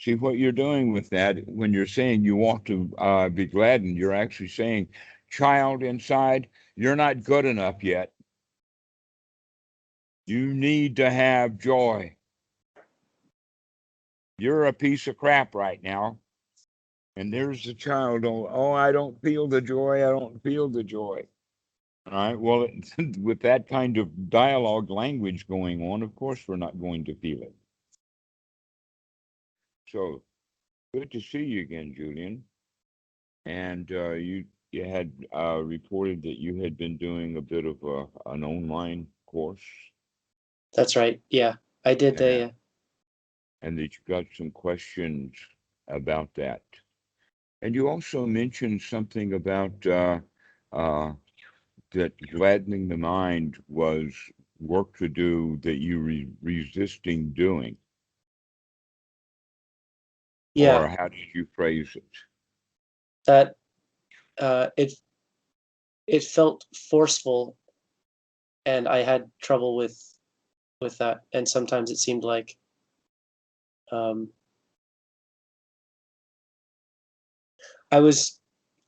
See what you're doing with that when you're saying you want to be gladdened, you're actually saying, child inside, you're not good enough yet. You need to have joy. You're a piece of crap right now. And there's the child, oh, I don't feel the joy. I don't feel the joy. All right. Well, with that kind of dialogue language going on, of course, we're not going to feel it. So good to see you again, Julian. And you had reported that you had been doing a bit of an online course. That's right. Yeah, I did. And that you got some questions about that. And you also mentioned something about that gladdening the mind was work to do that you resisting doing. Yeah, Or how did you phrase it? that it felt forceful, and I had trouble with that. And sometimes it seemed like I was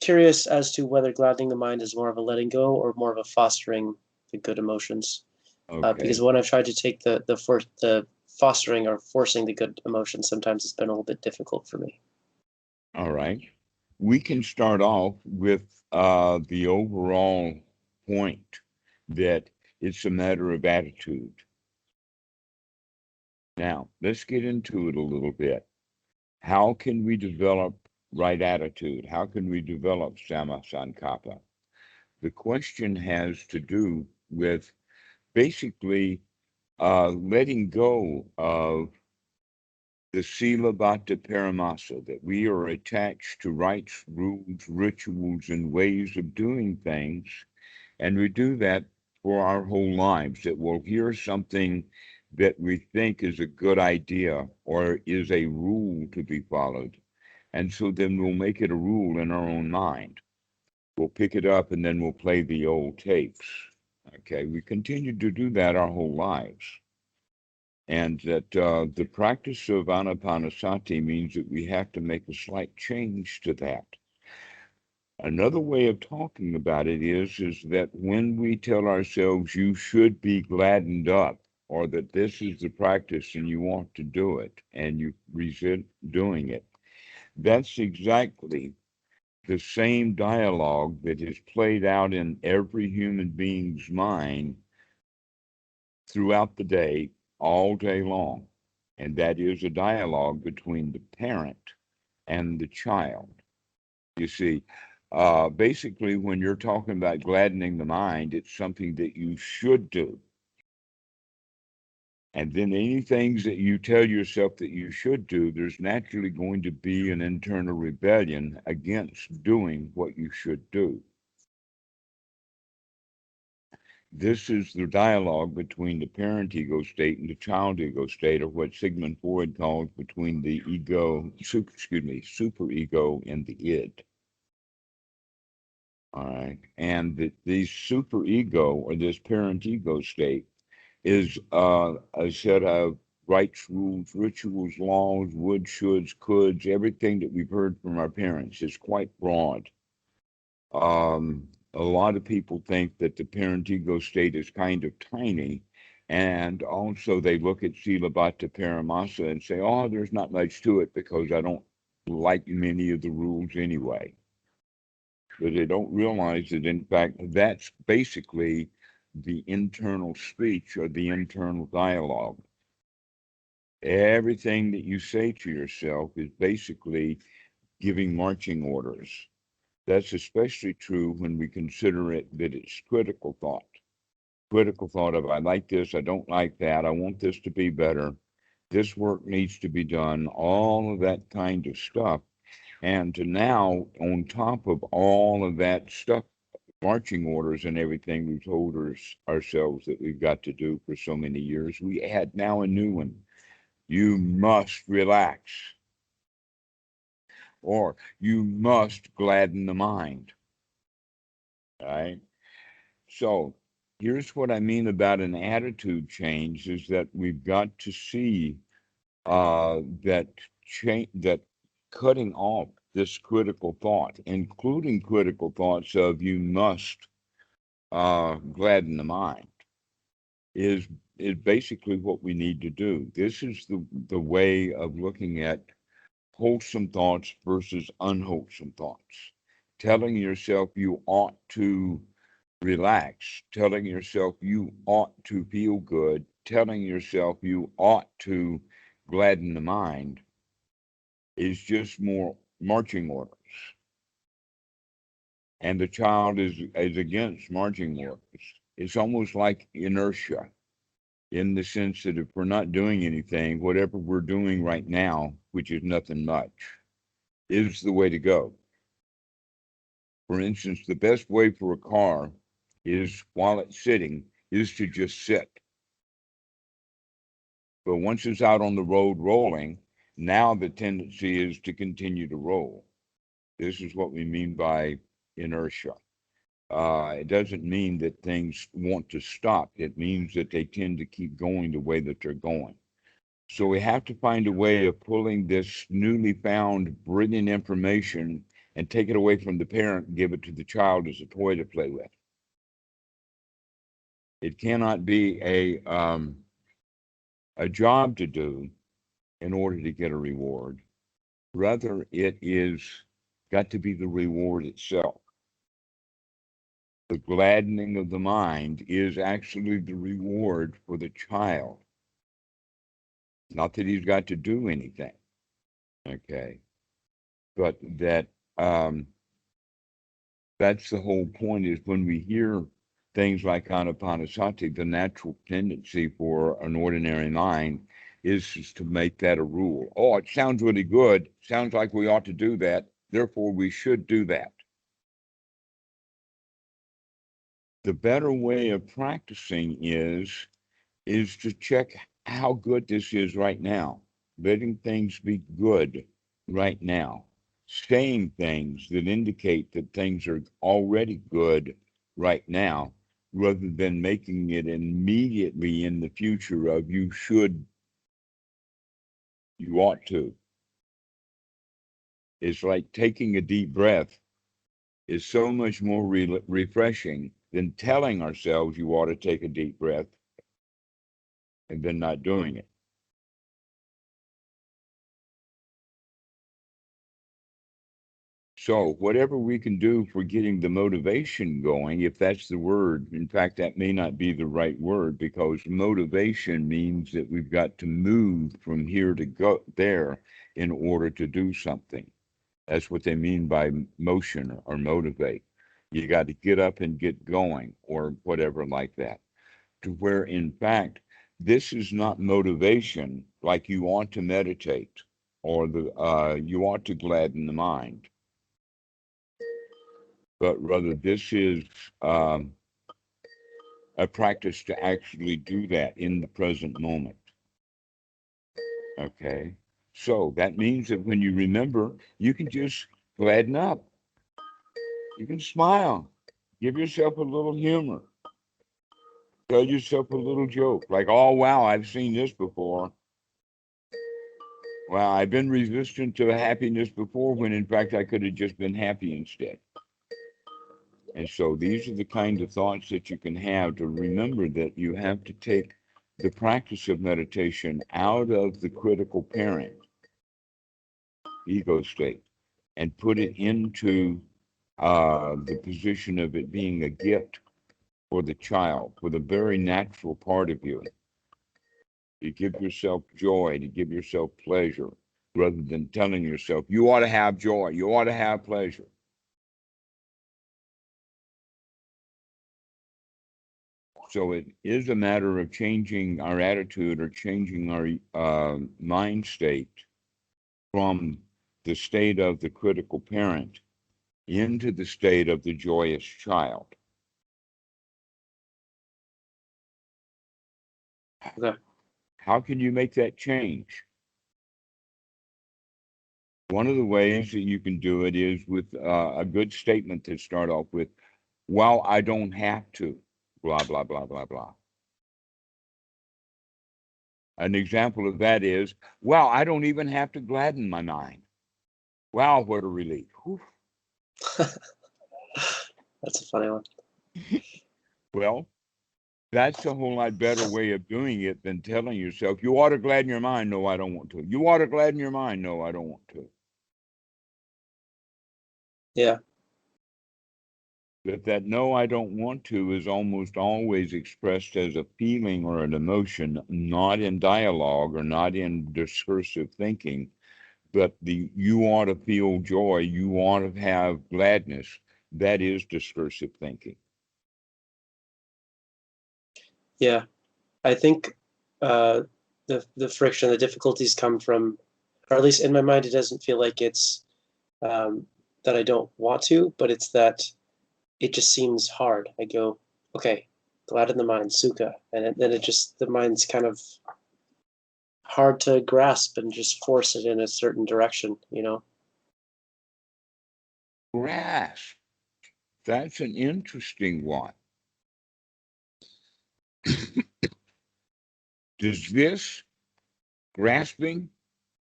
curious as to whether gladdening the mind is more of a letting go or more of a fostering the good emotions. Because Okay. when I've tried to take the fostering or forcing the good emotions, sometimes it's been a little bit difficult for me. All right. We can start off with the overall point that it's a matter of attitude. Now, let's get into it a little bit. How can we develop right attitude? How can we develop Samma Sankappa? The question has to do with basically letting go of the Sila Bhatta Paramasa, that we are attached to rites, rules, rituals, and ways of doing things. And we do that for our whole lives, that we'll hear something that we think is a good idea or is a rule to be followed. And so then we'll make it a rule in our own mind. We'll pick it up and then we'll play the old tapes. Okay, we continue to do that our whole lives. And that the practice of anapanasati means that we have to make a slight change to that. Another way of talking about it is that when we tell ourselves you should be gladdened up, or that this is the practice and you want to do it and you resist doing it, that's exactly the same dialogue that is played out in every human being's mind throughout the day, all day long. And that is a dialogue between the parent and the child. You see, basically, when you're talking about gladdening the mind, it's something that you should do. And then any things that you tell yourself that you should do, there's naturally going to be an internal rebellion against doing what you should do. This is the dialogue between the parent ego state and the child ego state, or what Sigmund Freud calls between the super ego and the id. All right. And the super ego, or this parent ego state, is a set of rites, rules, rituals, laws, would, shoulds, coulds, everything that we've heard from our parents is quite broad. A lot of people think that the parent ego state is kind of tiny. And also they look at Sila Bhatta Paramasa and say, oh, there's not much to it because I don't like many of the rules anyway. But they don't realize that, in fact, that's basically the internal speech or the internal dialogue. Everything that you say to yourself is basically giving marching orders. That's especially true when we consider it that it's critical thought. Critical thought of, I like this, I don't like that, I want this to be better, this work needs to be done, all of that kind of stuff. And to now, on top of all of that stuff, marching orders and everything we've told ourselves that we've got to do for so many years, we add now a new one. You must relax, or you must gladden the mind. All right. So here's what I mean about an attitude change is that we've got to see that cutting off this critical thought, including critical thoughts of you must gladden the mind, is basically what we need to do. This is the way of looking at wholesome thoughts versus unwholesome thoughts. Telling yourself you ought to relax, telling yourself you ought to feel good, telling yourself you ought to gladden the mind is just more marching orders. And the child is against marching orders. It's almost like inertia, in the sense that if we're not doing anything, whatever we're doing right now, which is nothing much, is the way to go. For instance, the best way for a car is, while it's sitting, is to just sit. But once it's out on the road rolling, now the tendency is to continue to roll. This is what we mean by inertia. It doesn't mean that things want to stop. It means that they tend to keep going the way that they're going. So we have to find a way of pulling this newly found brilliant information and take it away from the parent and give it to the child as a toy to play with. It cannot be a job to do in order to get a reward. Rather, it is got to be the reward itself. The gladdening of the mind is actually the reward for the child. Not that he's got to do anything, okay? But that that's the whole point, is when we hear things like anapanasati, the natural tendency for an ordinary mind is to make that a rule. Oh, it sounds really good. Sounds like we ought to do that. Therefore, we should do that. The better way of practicing is to check how good this is right now, letting things be good right now, saying things that indicate that things are already good right now, rather than making it immediately in the future of you should, you ought to. It's like taking a deep breath is so much more refreshing than telling ourselves you ought to take a deep breath and then not doing it. So whatever we can do for getting the motivation going, if that's the word, in fact, that may not be the right word, because motivation means that we've got to move from here to go there in order to do something. That's what they mean by motion or motivate. You got to get up and get going or whatever like that. To where, in fact, this is not motivation like you ought to meditate or you ought to gladden the mind. But rather this is a practice to actually do that in the present moment. Okay, so that means that when you remember, you can just gladden up. You can smile, give yourself a little humor, tell yourself a little joke, like, oh, wow, I've seen this before. Well, I've been resistant to happiness before, when in fact I could have just been happy instead. And so these are the kind of thoughts that you can have to remember that you have to take the practice of meditation out of the critical parent ego state and put it into the position of it being a gift for the child, for the very natural part of you. To give yourself joy, to give yourself pleasure, rather than telling yourself, you ought to have joy, you ought to have pleasure. So it is a matter of changing our attitude or changing our mind state from the state of the critical parent into the state of the joyous child. Okay. How can you make that change? One of the ways that you can do it is with a good statement to start off with, well, I don't have to, blah, blah, blah, blah, blah. An example of that is, wow, I don't even have to gladden my mind. Wow, what a relief. Whew. That's a funny one. Well, that's a whole lot better way of doing it than telling yourself, you ought to gladden your mind. No, I don't want to. You ought to gladden your mind. No, I don't want to. Yeah. But that no, I don't want to is almost always expressed as a feeling or an emotion, not in dialogue or not in discursive thinking, but you ought to feel joy, you ought to have gladness. That is discursive thinking. Yeah. I think the friction, the difficulties come from, or at least in my mind, it doesn't feel like it's that I don't want to, but it's that it just seems hard. I go, okay, glad in the mind, sukha, and then it just, the mind's kind of hard to grasp and just force it in a certain direction, you know? Grasp. That's an interesting one. Does this grasping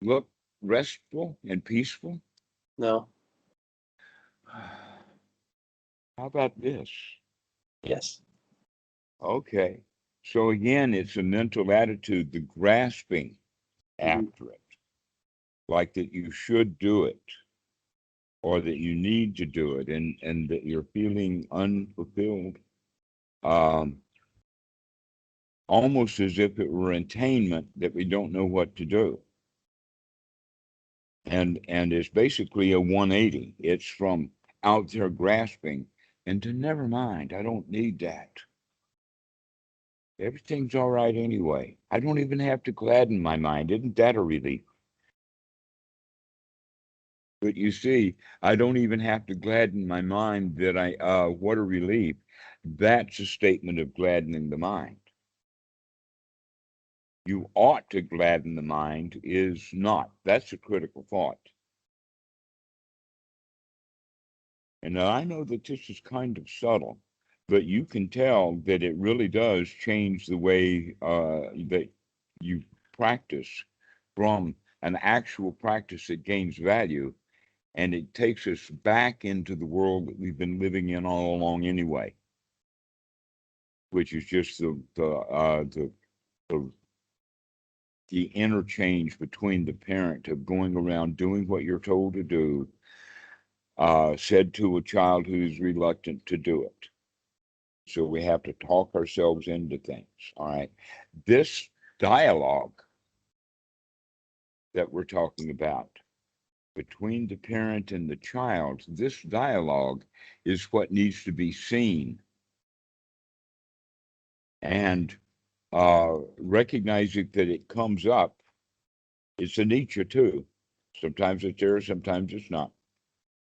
look restful and peaceful? No. How about this? Yes. Okay. So again, it's a mental attitude, the grasping Mm-hmm. after it, like that you should do it or that you need to do it and that you're feeling unfulfilled, almost as if it were attainment that we don't know what to do. And it's basically a 180. It's from out there grasping and to never mind, I don't need that. Everything's all right anyway. I don't even have to gladden my mind. Isn't that a relief? But you see, I don't even have to gladden my mind that what a relief. That's a statement of gladdening the mind. You ought to gladden the mind is not. That's a critical thought. And now I know that this is kind of subtle, but you can tell that it really does change the way that you practice from an actual practice that gains value, and it takes us back into the world that we've been living in all along anyway, which is just the the interchange between the parent of going around doing what you're told to do, said to a child who's reluctant to do it. So we have to talk ourselves into things. All right. This dialogue that we're talking about between the parent and the child, this dialogue is what needs to be seen and recognizing that it comes up. It's a nature too. Sometimes it's there, sometimes it's not.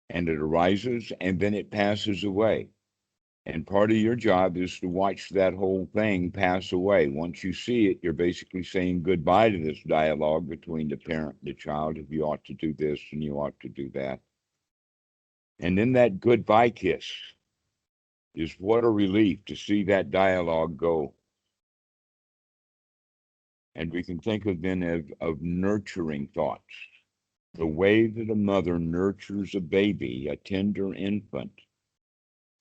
And it arises and then it passes away. And part of your job is to watch that whole thing pass away. Once you see it, you're basically saying goodbye to this dialogue between the parent and the child. If you ought to do this and you ought to do that. And then that goodbye kiss is what a relief to see that dialogue go. And we can think of then of nurturing thoughts. The way that a mother nurtures a baby, a tender infant,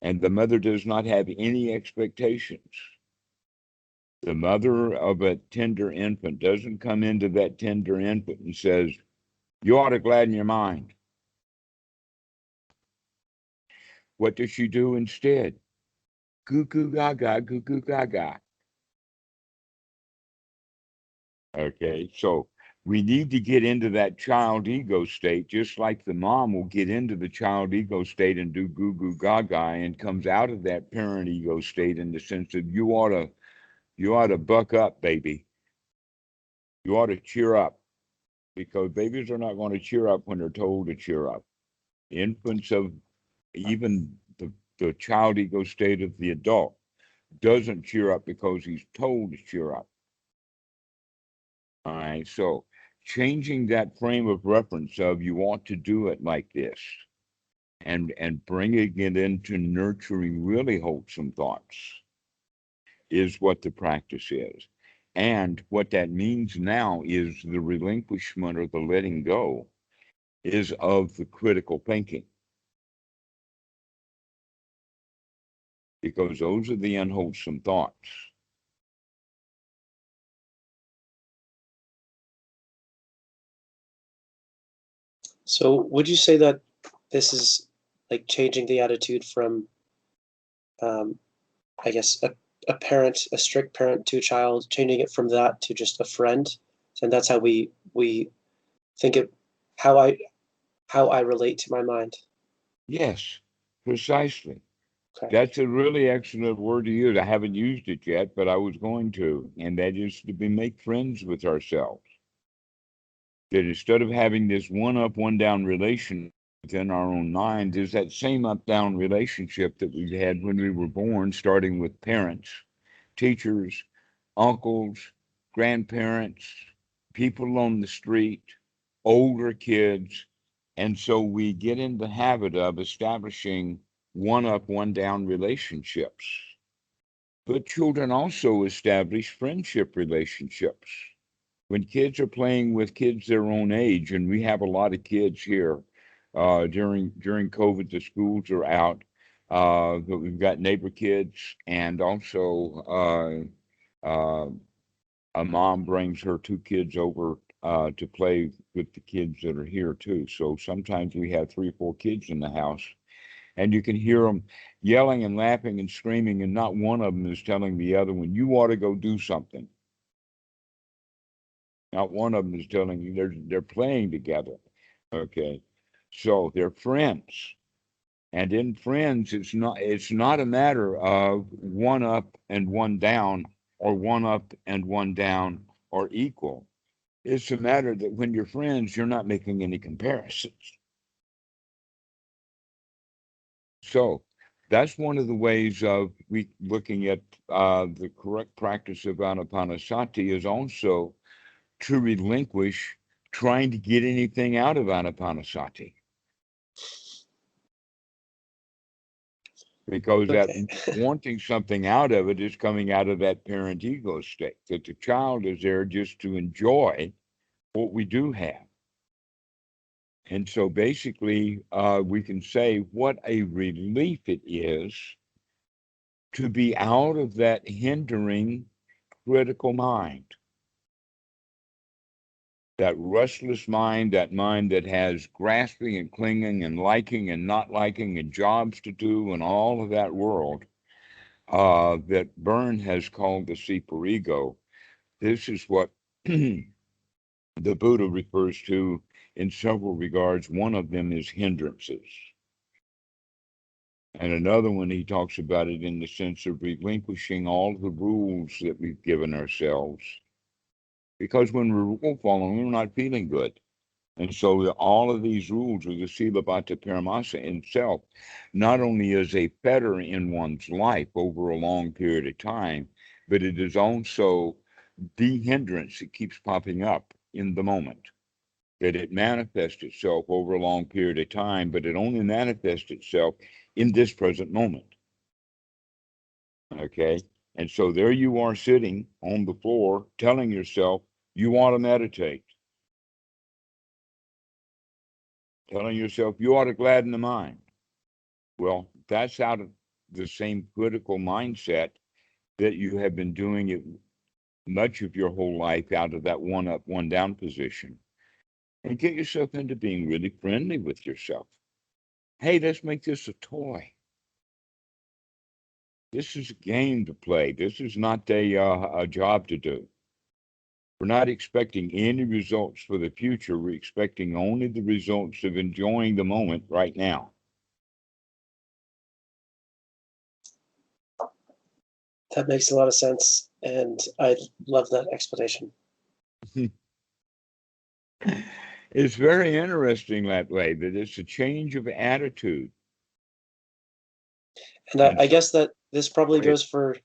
and the mother does not have any expectations. The mother of a tender infant doesn't come into that tender infant and says, you ought to gladden your mind. What does she do instead? Goo goo gaga, goo goo gaga. Okay, so we need to get into that child ego state, just like the mom will get into the child ego state and do goo goo gaga and comes out of that parent ego state in the sense that you ought to buck up, baby. You ought to cheer up, because babies are not going to cheer up when they're told to cheer up. Infants of even the child ego state of the adult doesn't cheer up because he's told to cheer up. All right, so changing that frame of reference of you ought to do it like this and bringing it into nurturing really wholesome thoughts is what the practice is. And what that means now is the relinquishment or the letting go is of the critical thinking, because those are the unwholesome thoughts. So would you say that this is like changing the attitude from, I guess, a parent, a strict parent to a child, changing it from that to just a friend, and that's how we think of how I relate to my mind. Yes, precisely. Okay. That's a really excellent word to use. I haven't used it yet, but I was going to, and that is to be make friends with ourselves. That instead of having this one up, one down relation within our own minds, is that same up down relationship that we had when we were born, starting with parents, teachers, uncles, grandparents, people on the street, older kids. And so we get in the habit of establishing one up, one down relationships. But children also establish friendship relationships. When kids are playing with kids their own age, and we have a lot of kids here, during COVID, the schools are out, but we've got neighbor kids, and also uh, a mom brings her two kids over to play with the kids that are here too. So sometimes we have 3 or 4 kids in the house, and you can hear them yelling and laughing and screaming, and not one of them is telling the other one, "You ought to go do something." Not one of them is telling you. They're playing together. Okay, so they're friends, and in friends, it's not a matter of one up and one down, or one up and one down, or equal. It's a matter that when you're friends, you're not making any comparisons. So that's one of the ways of we looking at the correct practice of anapanasati is also to relinquish trying to get anything out of anapanasati, because that Okay. wanting something out of it is coming out of that parent ego state, that the child is there just to enjoy what we do have. And so basically, we can say what a relief it is to be out of that hindering critical mind, that restless mind, that mind that has grasping and clinging and liking and not liking and jobs to do and all of that world, that Byrne has called the superego. This is what the Buddha refers to in several regards. One of them is hindrances. And another one, he talks about it in the sense of relinquishing all the rules that we've given ourselves. Because when we're rule following, we're not feeling good. And so all of these rules of the Silabbata Paramasa itself not only is a fetter in one's life over a long period of time, but it is also the hindrance that keeps popping up in the moment. That it manifests itself over a long period of time, but it only manifests itself in this present moment. Okay? And so there you are sitting on the floor telling yourself you want to meditate, telling yourself you ought to gladden the mind. Well, that's out of the same critical mindset that you have been doing it much of your whole life, out of that one up, one down position. And get yourself into being really friendly with yourself. Hey, let's make this a toy. This is a game to play. This is not a job to do. We're not expecting any results for the future. We're expecting only the results of enjoying the moment right now. That makes a lot of sense, and I love that explanation. It's very interesting that way, that it's a change of attitude. And And I so, guess that this probably right, goes for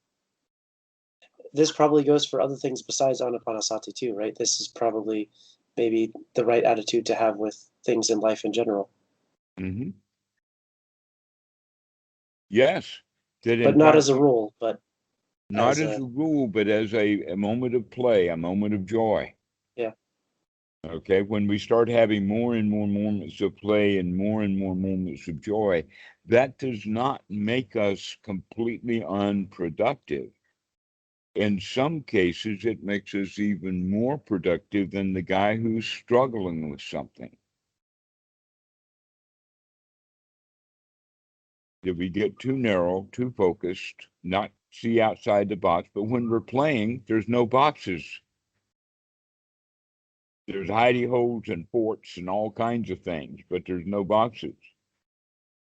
other things besides anapanasati too, right? This is probably maybe the right attitude to have with things in life in general, mm-hmm. Yes, that but in not as fact, a rule. But Not as as a a rule, but as a moment of play, a moment of joy. yeah. Okay, when we start having more and more moments of play and more moments of joy, that does not make us completely unproductive. In some cases, it makes us even more productive than the guy who's struggling with something. If we get too narrow, too focused, not see outside the box, but when we're playing, there's no boxes. There's hidey holes and forts and all kinds of things, but there's no boxes.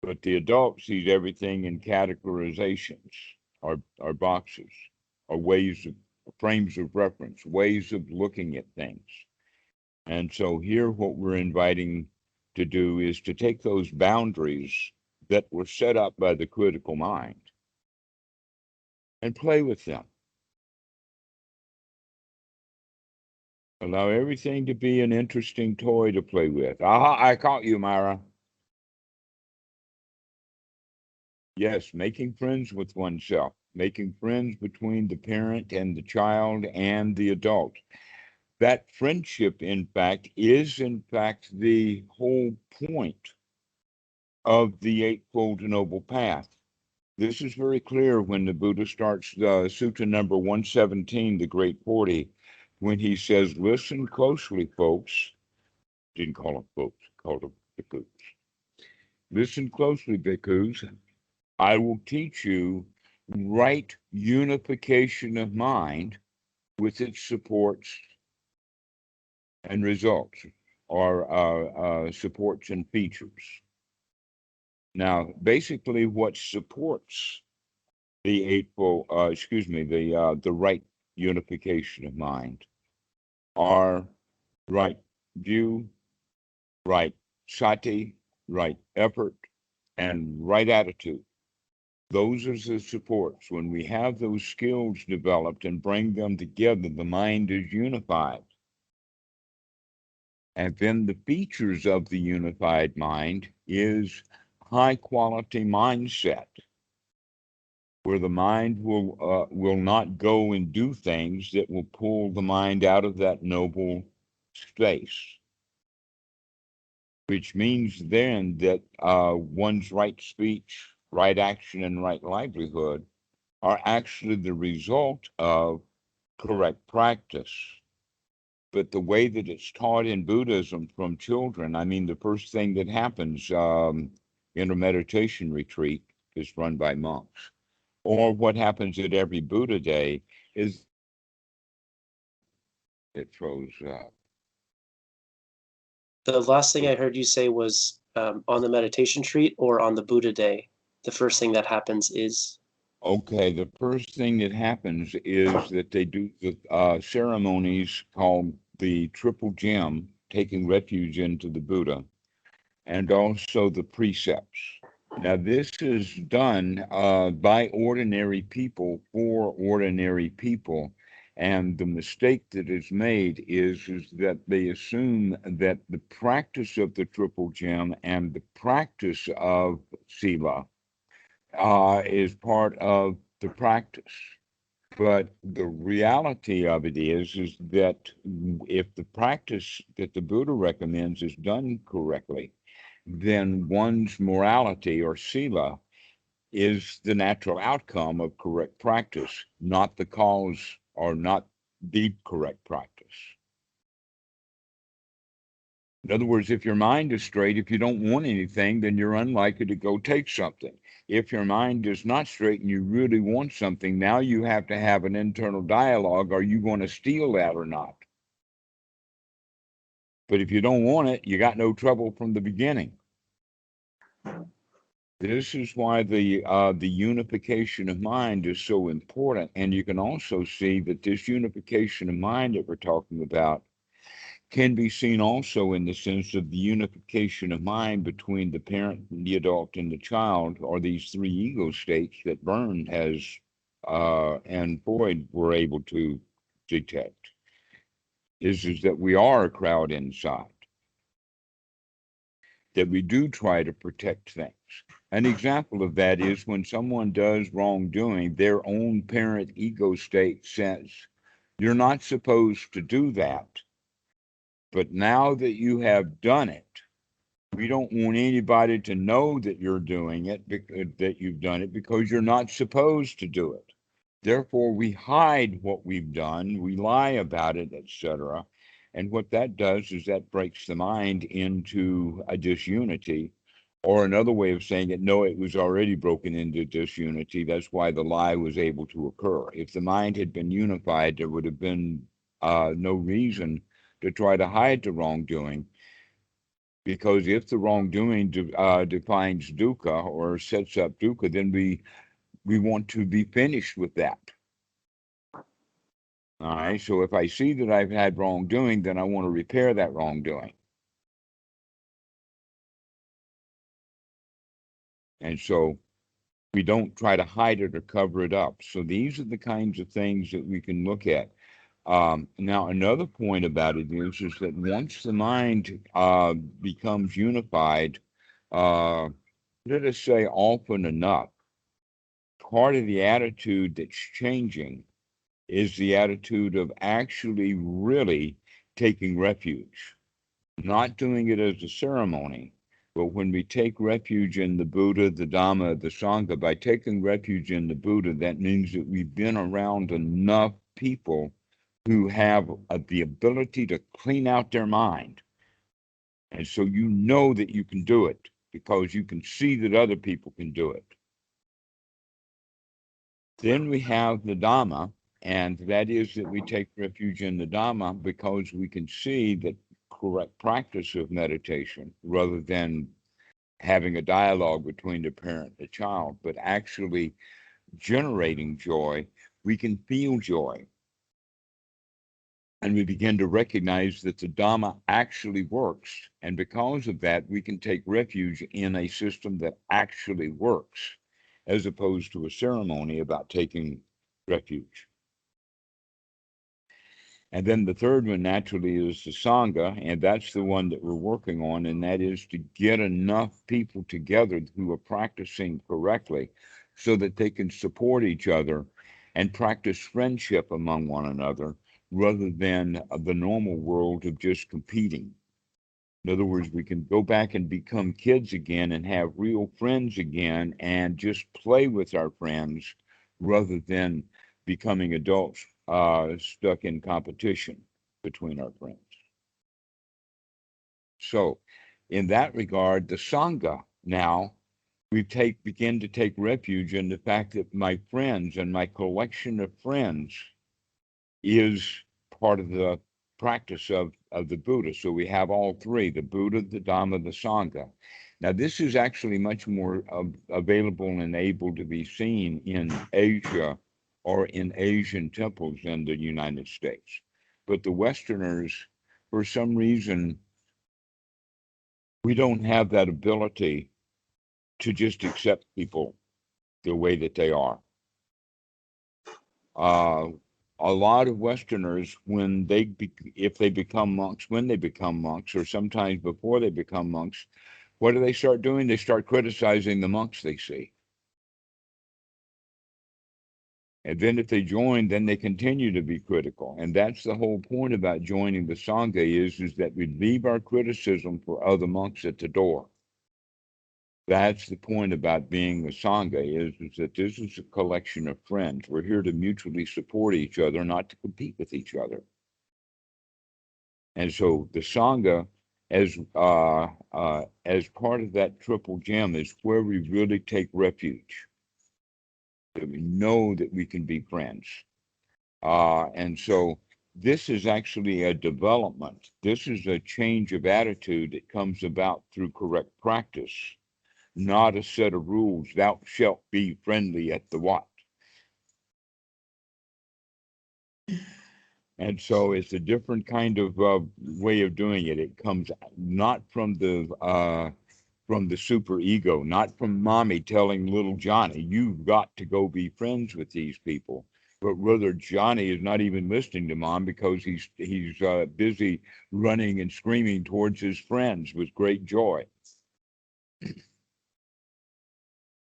But the adult sees everything in categorizations or boxes or ways of frames of reference, ways of looking at things. And so here what we're inviting to do is to take those boundaries that were set up by the critical mind and play with them. Allow everything to be an interesting toy to play with. Aha, I caught you, Myra. Yes, making friends with oneself, making friends between the parent and the child and the adult. That friendship, in fact, is in fact the whole point of the Eightfold Noble Path. This is very clear when the Buddha starts Sutta number 117, the Great 40, when he says, listen closely, folks. Didn't call them folks, called them bhikkhus. Listen closely, bhikkhus. I will teach you right unification of mind with its supports and results, or supports and features. Now, basically, what supports the the right unification of mind are right view, right sati, right effort, and right attitude. Those are the supports. When we have those skills developed and bring them together, the mind is unified. And then the features of the unified mind is high quality mindset, where the mind will not go and do things that will pull the mind out of that noble space, which means then that one's right speech, right action, and right livelihood are actually the result of correct practice. But the way that it's taught in Buddhism from children, I mean, the first thing that happens in a meditation retreat is run by monks, or what happens at every Buddha day is it throws The last thing I heard you say was on the meditation treat or on the Buddha day. The first thing that happens is okay, the first thing that happens is that they do the ceremonies called the triple gem, taking refuge into the Buddha, and also the precepts. Now, this is done by ordinary people for ordinary people. And the mistake that is made is that they assume that the practice of the triple gem and the practice of Sila is part of the practice. But the reality of it is that if the practice that the Buddha recommends is done correctly, then one's morality or sila is the natural outcome of correct practice, not the cause or not the correct practice. In other words, if your mind is straight, if you don't want anything, then you're unlikely to go take something. If your mind is not straight and you really want something, now you have to have an internal dialogue. Are you going to steal that or not? But if you don't want it, you got no trouble from the beginning. This is why the unification of mind is so important. And you can also see that this unification of mind that we're talking about can be seen also in the sense of the unification of mind between the parent, the adult, and the child, or these three ego states that Byrne has and Freud were able to detect. Is that we are a crowd inside. that we do try to protect things. An example of that is when someone does wrongdoing, their own parent ego state says, you're not supposed to do that. But now that you have done it, we don't want anybody to know that you're doing it, that you've done it, because you're not supposed to do it. Therefore, we hide what we've done, we lie about it, etc. And what that does is that breaks the mind into a disunity. Or another way of saying it, no, it was already broken into disunity. That's why the lie was able to occur. If the mind had been unified, there would have been no reason to try to hide the wrongdoing. Because if the wrongdoing defines dukkha or sets up dukkha, then we want to be finished with that. All right. So if I see that I've had wrongdoing, then I want to repair that wrongdoing. And so we don't try to hide it or cover it up. So these are the kinds of things that we can look at. Now, another point about it is that once the mind becomes unified, let us say often enough, part of the attitude that's changing is the attitude of actually really taking refuge, not doing it as a ceremony, but when we take refuge in the Buddha, the Dhamma, the Sangha, by taking refuge in the Buddha, that means that we've been around enough people who have the ability to clean out their mind. And so you know that you can do it because you can see that other people can do it. Then we have the Dhamma, and that is that we take refuge in the Dhamma because we can see that correct practice of meditation, rather than having a dialogue between the parent and the child, but actually generating joy, we can feel joy. And we begin to recognize that the Dhamma actually works. And because of that, we can take refuge in a system that actually works, as opposed to a ceremony about taking refuge. And then the third one naturally is the Sangha, and that's the one that we're working on, and that is to get enough people together who are practicing correctly so that they can support each other and practice friendship among one another rather than the normal world of just competing. In other words, we can go back and become kids again and have real friends again and just play with our friends rather than becoming adults stuck in competition between our friends. So in that regard, the Sangha now, we begin to take refuge in the fact that my friends and my collection of friends is part of the practice of the Buddha. So we have all three, the Buddha, the Dhamma, the Sangha. Now, this is actually much more available and able to be seen in Asia or in Asian temples than the United States. But the Westerners, for some reason, we don't have that ability to just accept people the way that they are. A lot of Westerners, if they become monks, when they become monks, or sometimes before they become monks, what do they start doing? They start criticizing the monks they see. And then if they join, then they continue to be critical. And that's the whole point about joining the Sangha is that we leave our criticism for other monks at the door. That's the point about being the Sangha is that this is a collection of friends. We're here to mutually support each other, not to compete with each other. And so the Sangha, as part of that triple gem, is where we really take refuge. That we know that we can be friends. And so this is actually a development. This is a change of attitude that comes about through correct practice, not a set of rules. Thou shalt be friendly at the what? And so it's a different kind of way of doing it. It comes not from the super ego, not from mommy telling little Johnny, you've got to go be friends with these people. But rather, Johnny is not even listening to mom because he's busy running and screaming towards his friends with great joy.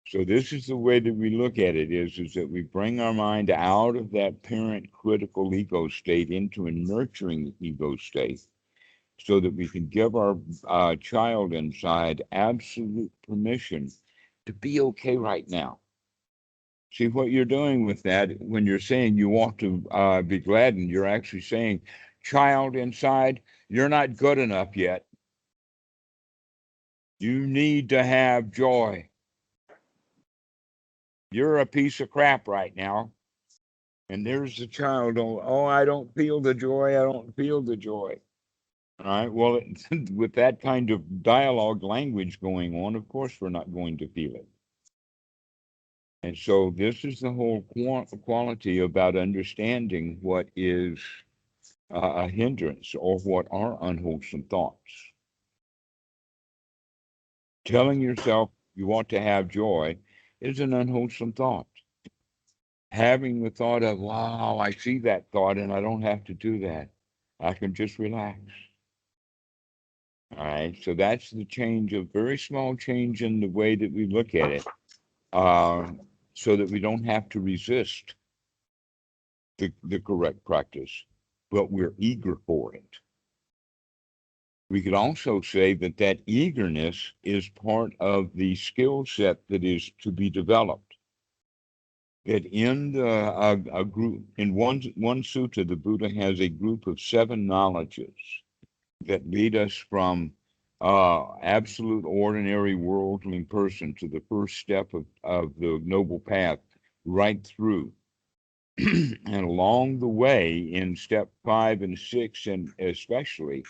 So this is the way that we look at it is that we bring our mind out of that parent critical ego state into a nurturing ego state so that we can give our child inside absolute permission to be okay right now. See what you're doing with that when you're saying you want to be gladdened, you're actually saying, child inside, you're not good enough yet. You need to have joy. You're a piece of crap right now. And there's the child, oh, I don't feel the joy. I don't feel the joy. All right. Well, with that kind of dialogue language going on, of course, we're not going to feel it. And so this is the whole quality about understanding what is a hindrance or what are unwholesome thoughts. Telling yourself you want to have joy is an unwholesome thought. Having the thought of, wow, I see that thought and I don't have to do that. I can just relax. All right. So that's the change, a very small change in the way that we look at it, so that we don't have to resist the correct practice, but we're eager for it. We could also say that that eagerness is part of the skill set that is to be developed. That in a group, in one sutta, the Buddha has a group of 7 knowledges that lead us from absolute ordinary worldling person to the first step of the noble path right through. And along the way in step 5 and 6, and especially,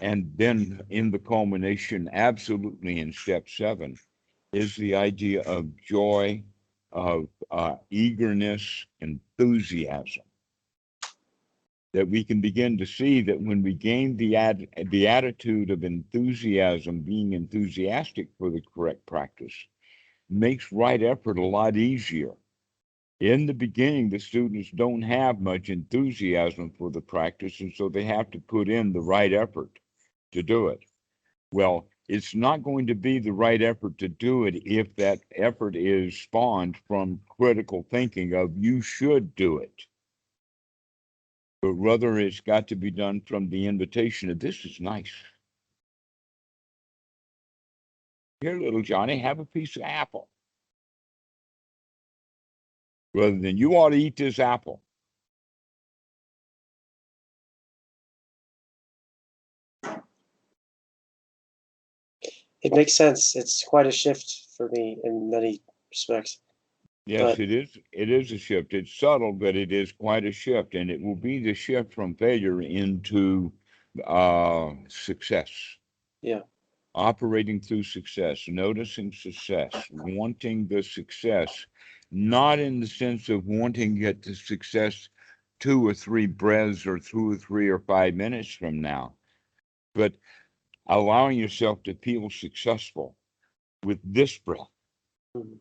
and then in the culmination, absolutely in step 7, is the idea of joy, of eagerness, enthusiasm. That we can begin to see that when we gain the attitude of enthusiasm, being enthusiastic for the correct practice, makes right effort a lot easier. In the beginning, the students don't have much enthusiasm for the practice, and so they have to put in the right effort to do it. Well, it's not going to be the right effort to do it if that effort is spawned from critical thinking of you should do it. But rather it's got to be done from the invitation of this is nice. Here, little Johnny, have a piece of apple. Rather than you ought to eat this apple. It makes sense. It's quite a shift for me in many respects. Yes, But it is. It is a shift. It's subtle, but it is quite a shift, and it will be the shift from failure into success. yeah, Operating through success, noticing success, wanting the success, not in the sense of wanting to get the success 2 or 3 breaths or 2 or 3 or 5 minutes from now, but allowing yourself to feel successful with this breath. Mhm.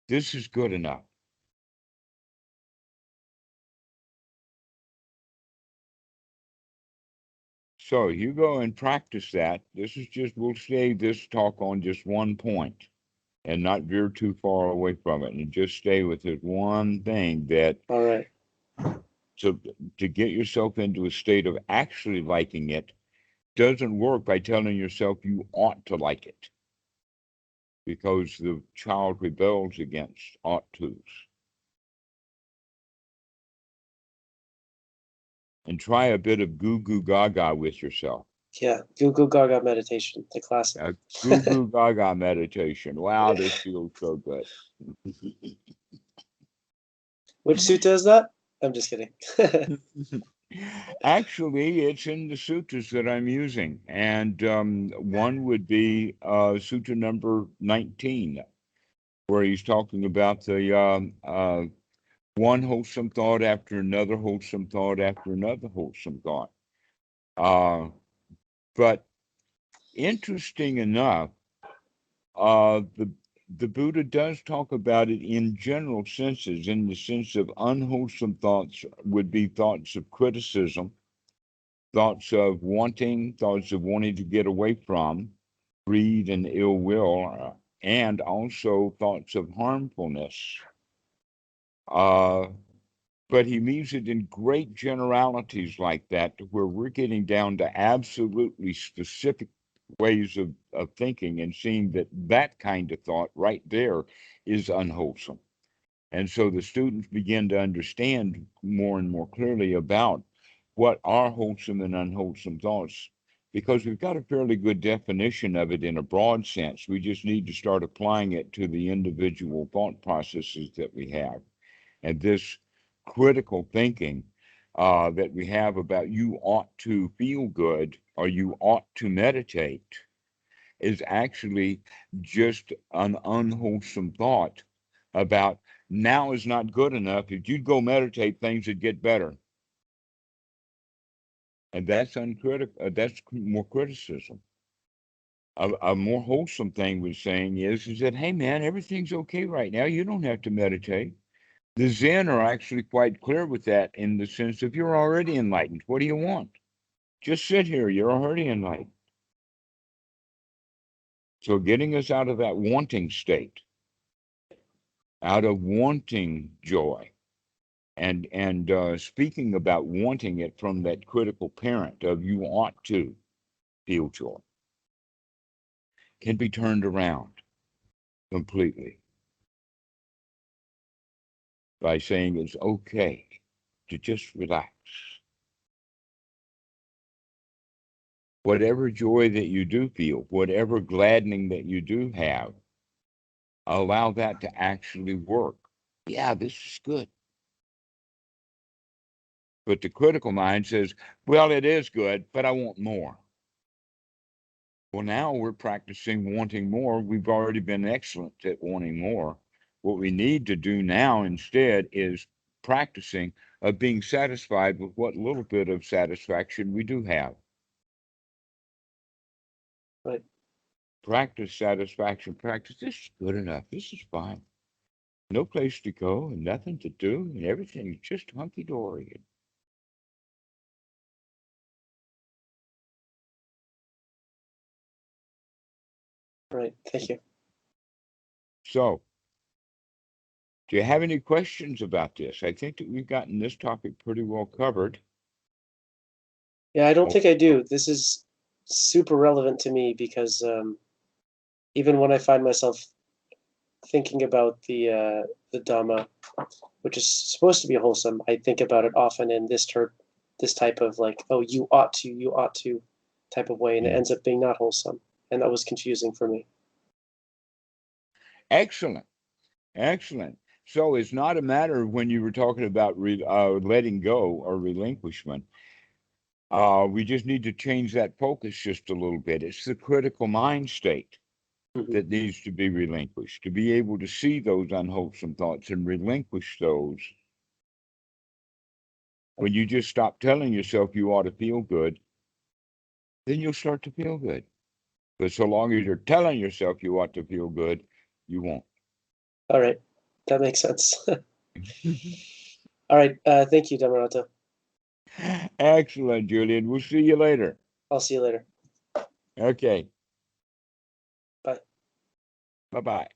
This is good enough. So you go and practice that. This is just, we'll stay this talk on just one point and not veer too far away from it, and just stay with it one thing that All right. to get yourself into a state of actually liking it doesn't work by telling yourself you ought to like it, because the child rebels against ought tos. And try a bit of goo goo gaga with yourself. Yeah, Goo Goo Gaga meditation, the classic. Goo goo gaga meditation. Wow, this feels so good. Which sutta is that? I'm just kidding. Actually, it's in the sutras that I'm using, and one would be sutta number 19, where he's talking about the one wholesome thought after another wholesome thought after another wholesome thought. But interesting enough, the Buddha does talk about it in general senses, in the sense of unwholesome thoughts would be thoughts of criticism, thoughts of wanting to get away from, greed and ill will, and also thoughts of harmfulness. But he leaves it in great generalities like that, to where we're getting down to absolutely specific ways of thinking and seeing that that kind of thought right there is unwholesome. And so the students begin to understand more and more clearly about what are wholesome and unwholesome thoughts, because we've got a fairly good definition of it in a broad sense. We just need to start applying it to the individual thought processes that we have. And this critical thinking that we have about you ought to feel good or you ought to meditate is actually just an unwholesome thought about now is not good enough. If you'd go meditate, things would get better. And that's uncritical. That's more criticism. A more wholesome thing we're saying is that, hey, man, everything's okay right now. You don't have to meditate. The Zen are actually quite clear with that, in the sense of you're already enlightened. What do you want? Just sit here. You're already enlightened. So getting us out of that wanting state, out of wanting joy, and speaking about wanting it from that critical parent of you ought to feel joy, can be turned around completely by saying it's okay to just relax. Whatever joy that you do feel, whatever gladdening that you do have, allow that to actually work. Yeah, this is good. But the critical mind says, well, it is good, but I want more. Well, now we're practicing wanting more. We've already been excellent at wanting more. What we need to do now instead is practicing of being satisfied with what little bit of satisfaction we do have. Right. Practice satisfaction. Practice, this is good enough. This is fine. No place to go and nothing to do, and everything's just hunky-dory. Right. Thank you. So, do you have any questions about this? I think that we've gotten this topic pretty well covered. Yeah, I don't think I do. This is super relevant to me because even when I find myself thinking about the Dhamma, which is supposed to be wholesome, I think about it often in this type of like, oh, you ought to type of way, and it ends up being not wholesome, and that was confusing for me. Excellent. Excellent. So it's not a matter of, when you were talking about letting go or relinquishment, we just need to change that focus just a little bit. It's the critical mind state that needs to be relinquished, to be able to see those unwholesome thoughts and relinquish those. When you just stop telling yourself you ought to feel good, then you'll start to feel good. But so long as you're telling yourself you ought to feel good, you won't. All right. That makes sense. All right. Thank you, Dhammarato. Excellent, Julian. We'll see you later. I'll see you later. Okay. Bye. Bye-bye.